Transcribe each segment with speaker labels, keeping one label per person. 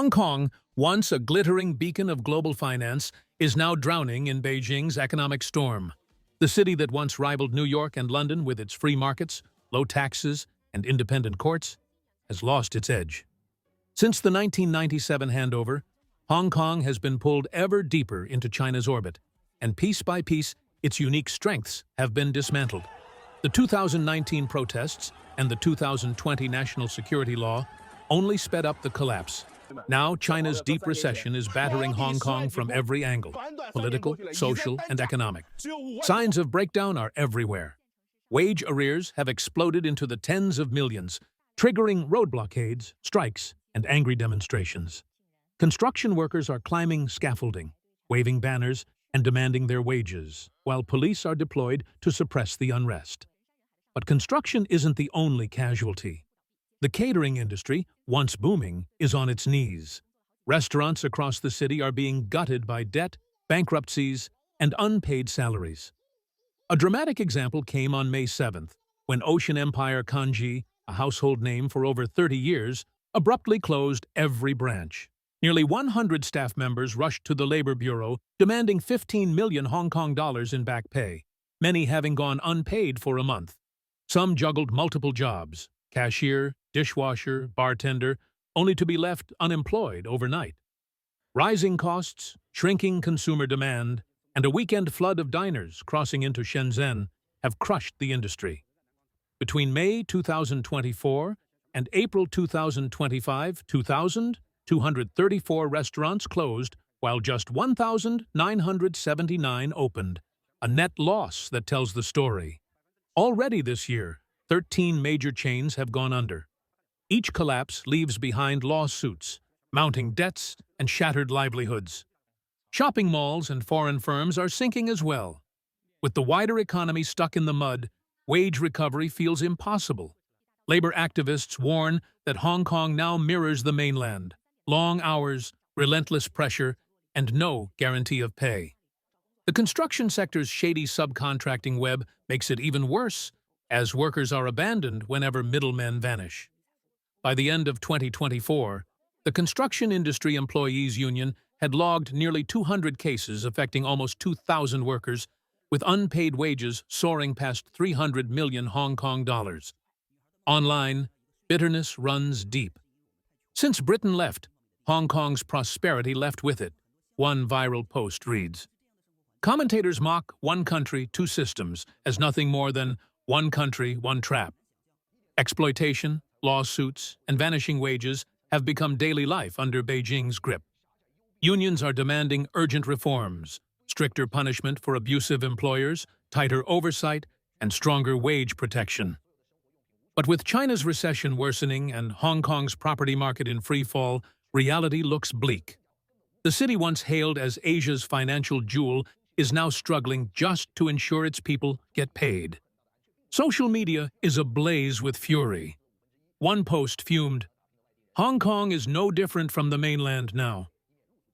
Speaker 1: Hong Kong, once a glittering beacon of global finance, is now drowning in Beijing's economic storm. The city that once rivaled New York and London with its free markets, low taxes, and independent courts, has lost its edge. Since the 1997 handover, Hong Kong has been pulled ever deeper into China's orbit, and piece by piece, its unique strengths have been dismantled. The 2019 protests and the 2020 national security law only sped up the collapse. Now, China's deep recession is battering Hong Kong from every angle, political, social, and economic. Signs of breakdown are everywhere. Wage arrears have exploded into the tens of millions, triggering road blockades, strikes, and angry demonstrations. Construction workers are climbing scaffolding, waving banners, and demanding their wages, while police are deployed to suppress the unrest. But construction isn't the only casualty. The catering industry, once booming, is on its knees. Restaurants across the city are being gutted by debt, bankruptcies, and unpaid salaries. A dramatic example came on May 7th, when Ocean Empire Kanji, a household name for over 30 years, abruptly closed every branch. Nearly 100 staff members rushed to the Labor Bureau, demanding 15 million Hong Kong dollars in back pay, many having gone unpaid for a month. Some juggled multiple jobs, cashier, dishwasher, bartender, only to be left unemployed overnight. Rising costs, shrinking consumer demand, and a weekend flood of diners crossing into Shenzhen have crushed the industry. Between May 2024 and April 2025, 234 restaurants closed, while just 1,979 opened, a net loss that tells the story. Already this year, 13 major chains have gone under. Each collapse leaves behind lawsuits, mounting debts, and shattered livelihoods. Shopping malls and foreign firms are sinking as well. With the wider economy stuck in the mud, wage recovery feels impossible. Labor activists warn that Hong Kong now mirrors the mainland: long hours, relentless pressure, and no guarantee of pay. The construction sector's shady subcontracting web makes it even worse, as workers are abandoned whenever middlemen vanish. By the end of 2024, the Construction Industry Employees Union had logged nearly 200 cases affecting almost 2,000 workers, with unpaid wages soaring past 300 million Hong Kong dollars. Online, bitterness runs deep. Since Britain left, Hong Kong's prosperity left with it, one viral post reads. Commentators mock one country, two systems as nothing more than one country, one trap. Exploitation, lawsuits, and vanishing wages have become daily life under Beijing's grip. Unions are demanding urgent reforms, stricter punishment for abusive employers, tighter oversight, and stronger wage protection. But with China's recession worsening and Hong Kong's property market in freefall, reality looks bleak. The city once hailed as Asia's financial jewel is now struggling just to ensure its people get paid. Social media is ablaze with fury. One post fumed, Hong Kong is no different from the mainland now.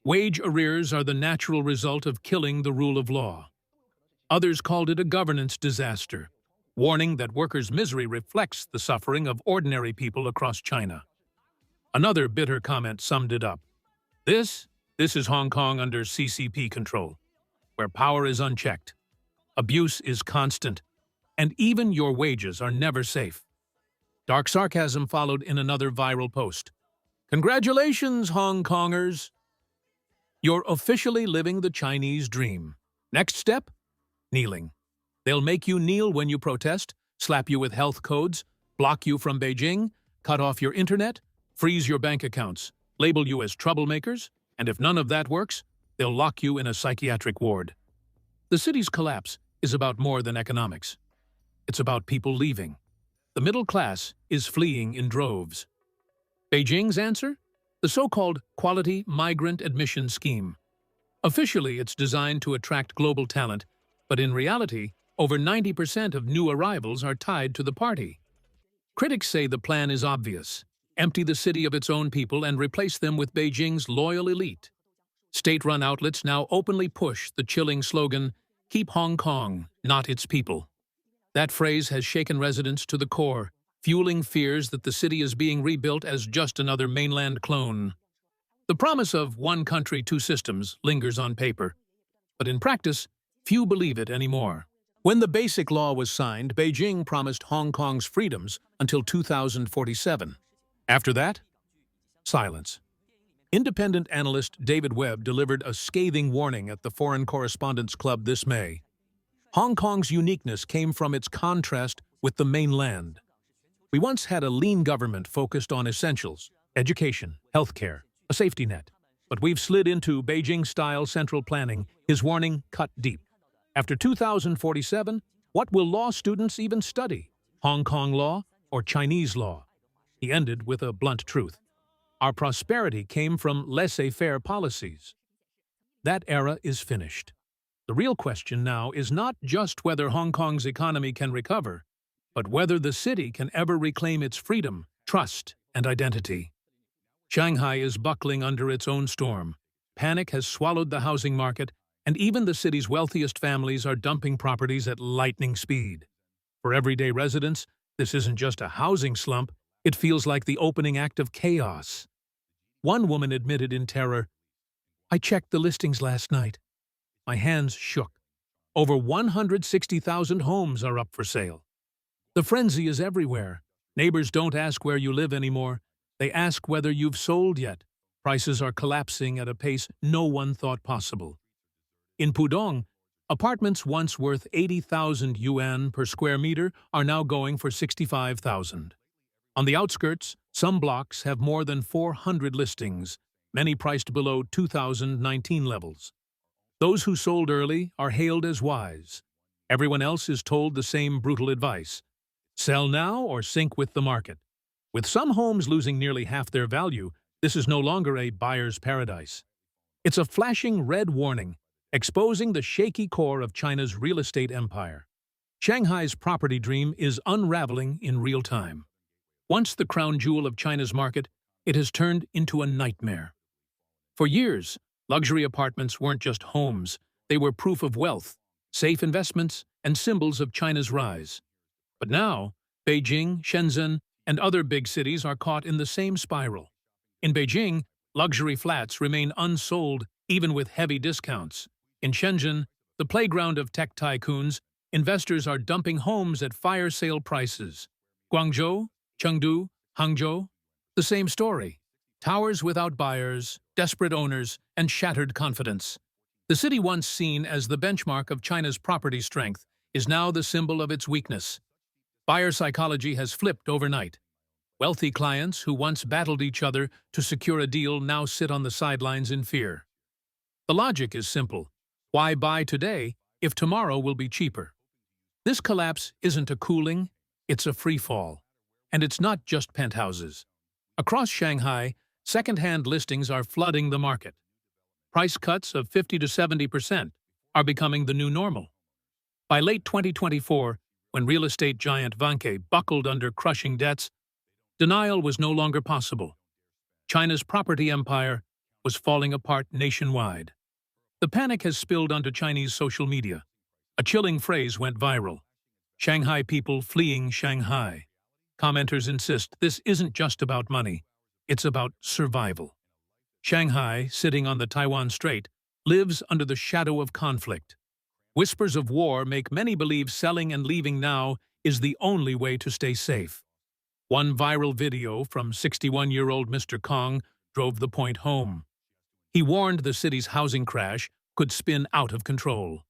Speaker 1: Wage arrears are the natural result of killing the rule of law. Others called it a governance disaster, warning that workers' misery reflects the suffering of ordinary people across China. Another bitter comment summed it up. This is Hong Kong under CCP control, where power is unchecked, abuse is constant, and even your wages are never safe. Dark sarcasm followed in another viral post. Congratulations, Hong Kongers! You're officially living the Chinese dream. Next step? Kneeling. They'll make you kneel when you protest, slap you with health codes, block you from Beijing, cut off your internet, freeze your bank accounts, label you as troublemakers, and if none of that works, they'll lock you in a psychiatric ward. The city's collapse is about more than economics. It's about people leaving. The middle class is fleeing in droves. Beijing's answer? The so-called Quality Migrant Admission Scheme. Officially, it's designed to attract global talent, but in reality, over 90% of new arrivals are tied to the party. Critics say the plan is obvious. Empty the city of its own people and replace them with Beijing's loyal elite. State-run outlets now openly push the chilling slogan, "Keep Hong Kong, not its people." That phrase has shaken residents to the core, fueling fears that the city is being rebuilt as just another mainland clone. The promise of one country, two systems lingers on paper, but in practice, few believe it anymore. When the Basic Law was signed, Beijing promised Hong Kong's freedoms until 2047. After that, silence. Independent analyst David Webb delivered a scathing warning at the Foreign Correspondents' Club this May. Hong Kong's uniqueness came from its contrast with the mainland. We once had a lean government focused on essentials, education, healthcare, a safety net. But we've slid into Beijing-style central planning, his warning cut deep. After 2047, what will law students even study? Hong Kong law or Chinese law? He ended with a blunt truth. Our prosperity came from laissez-faire policies. That era is finished. The real question now is not just whether Hong Kong's economy can recover, but whether the city can ever reclaim its freedom, trust, and identity. Shanghai is buckling under its own storm. Panic has swallowed the housing market, and even the city's wealthiest families are dumping properties at lightning speed. For everyday residents, this isn't just a housing slump, it feels like the opening act of chaos. One woman admitted in terror, "I checked the listings last night. My hands shook. Over 160,000 homes are up for sale." The frenzy is everywhere. Neighbors don't ask where you live anymore. They ask whether you've sold yet. Prices are collapsing at a pace no one thought possible. In Pudong, apartments once worth 80,000 yuan per square meter are now going for 65,000. On the outskirts, some blocks have more than 400 listings, many priced below 2019 levels. Those who sold early are hailed as wise. Everyone else is told the same brutal advice: sell now or sink with the market. With some homes losing nearly half their value, this is no longer a buyer's paradise. It's a flashing red warning, exposing the shaky core of China's real estate empire. Shanghai's property dream is unraveling in real time. Once the crown jewel of China's market, it has turned into a nightmare. For years, luxury apartments weren't just homes, they were proof of wealth, safe investments, and symbols of China's rise. But now, Beijing, Shenzhen, and other big cities are caught in the same spiral. In Beijing, luxury flats remain unsold even with heavy discounts. In Shenzhen, the playground of tech tycoons, investors are dumping homes at fire sale prices. Guangzhou, Chengdu, Hangzhou, the same story. Towers without buyers, desperate owners, and shattered confidence. The city once seen as the benchmark of China's property strength is now the symbol of its weakness. Buyer psychology has flipped overnight. Wealthy clients who once battled each other to secure a deal now sit on the sidelines in fear. The logic is simple. Why buy today if tomorrow will be cheaper? This collapse isn't a cooling, it's a free fall. And it's not just penthouses. Across Shanghai, second-hand listings are flooding the market. Price cuts of 50 to 70% are becoming the new normal. By late 2024, when real estate giant Vanke buckled under crushing debts, denial was no longer possible. China's property empire was falling apart nationwide. The panic has spilled onto Chinese social media. A chilling phrase went viral: "Shanghai people fleeing Shanghai." Commenters insist this isn't just about money, it's about survival. Shanghai, sitting on the Taiwan Strait, lives under the shadow of conflict. Whispers of war make many believe selling and leaving now is the only way to stay safe. One viral video from 61-year-old Mr. Kong drove the point home. He warned the city's housing crash could spin out of control.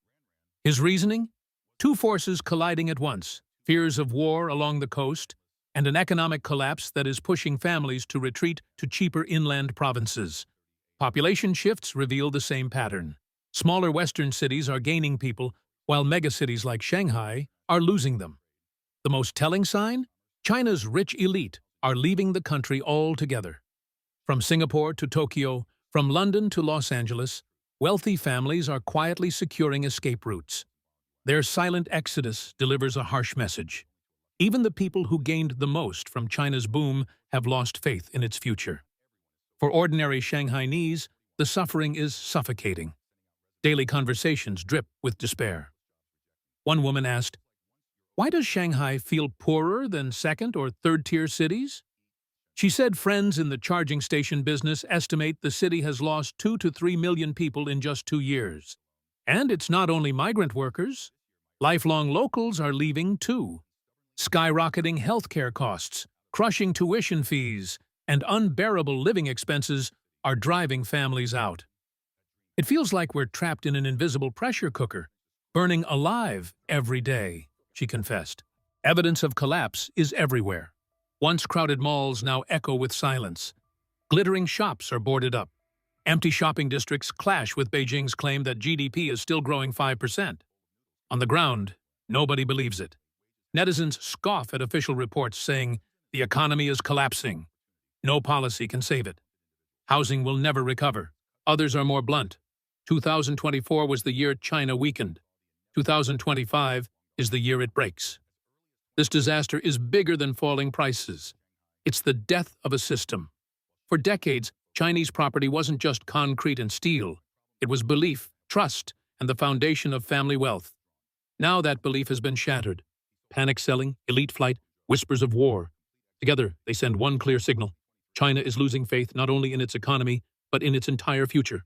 Speaker 1: His reasoning? Two forces colliding at once: fears of war along the coast and an economic collapse that is pushing families to retreat to cheaper inland provinces. Population shifts reveal the same pattern. Smaller western cities are gaining people, while megacities like Shanghai are losing them. The most telling sign? China's rich elite are leaving the country altogether. From Singapore to Tokyo, from London to Los Angeles, wealthy families are quietly securing escape routes. Their silent exodus delivers a harsh message. Even the people who gained the most from China's boom have lost faith in its future. For ordinary Shanghainese, the suffering is suffocating. Daily conversations drip with despair. One woman asked, "Why does Shanghai feel poorer than second- or third-tier cities?" She said friends in the charging station business estimate the city has lost 2 to 3 million people in just 2 years. And it's not only migrant workers. Lifelong locals are leaving too. Skyrocketing healthcare costs, crushing tuition fees, and unbearable living expenses are driving families out. It feels like we're trapped in an invisible pressure cooker, burning alive every day, she confessed. Evidence of collapse is everywhere. Once crowded malls now echo with silence. Glittering shops are boarded up. Empty shopping districts clash with Beijing's claim that GDP is still growing 5%. On the ground, nobody believes it. Netizens scoff at official reports saying the economy is collapsing. No policy can save it. Housing will never recover. Others are more blunt. 2024 was the year China weakened. 2025 is the year it breaks. This disaster is bigger than falling prices. It's the death of a system. For decades, Chinese property wasn't just concrete and steel. It was belief, trust, and the foundation of family wealth. Now that belief has been shattered. Panic selling, elite flight, whispers of war. Together, they send one clear signal. China is losing faith not only in its economy, but in its entire future.